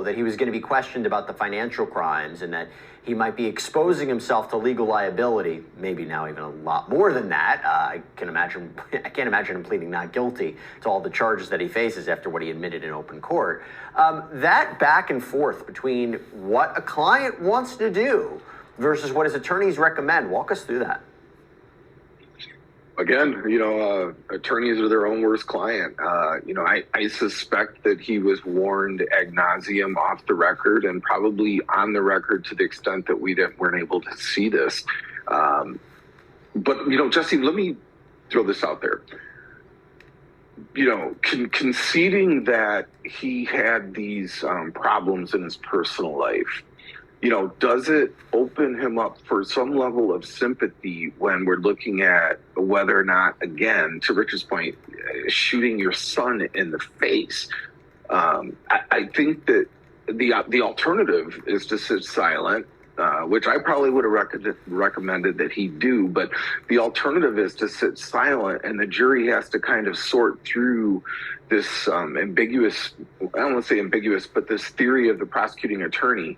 that he was going to be questioned about the financial crimes and that he might be exposing himself to legal liability, maybe now even a lot more than that. I can't imagine him pleading not guilty to all the charges that he faces after what he admitted in open court. That back and forth between what a client wants to do versus what his attorneys recommend. Walk us through that. Again, attorneys are their own worst client. I suspect that he was warned ad nauseum off the record and probably on the record to the extent that weren't able to see this. But Jesse, let me throw this out there. Conceding that he had these problems in his personal life, does it open him up for some level of sympathy when we're looking at whether or not, again, to Richard's point, shooting your son in the face? I think that the alternative is to sit silent, which I probably would have recommended that he do, but the alternative is to sit silent and the jury has to kind of sort through this ambiguous, I don't want to say ambiguous, but this theory of the prosecuting attorney.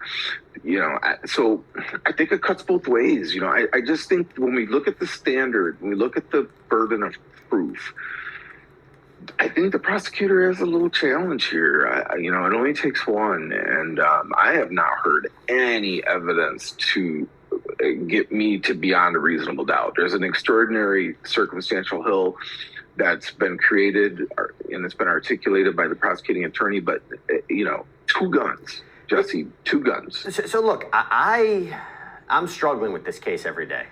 So I think it cuts both ways. I just think when we look at the standard, when we look at the burden of proof, I think the prosecutor has a little challenge here. It only takes one, and I have not heard any evidence to get me to beyond a reasonable doubt. There's an extraordinary circumstantial hill that's been created and it's been articulated by the prosecuting attorney, but two guns, Jesse, two guns. So look, I'm struggling with this case every day.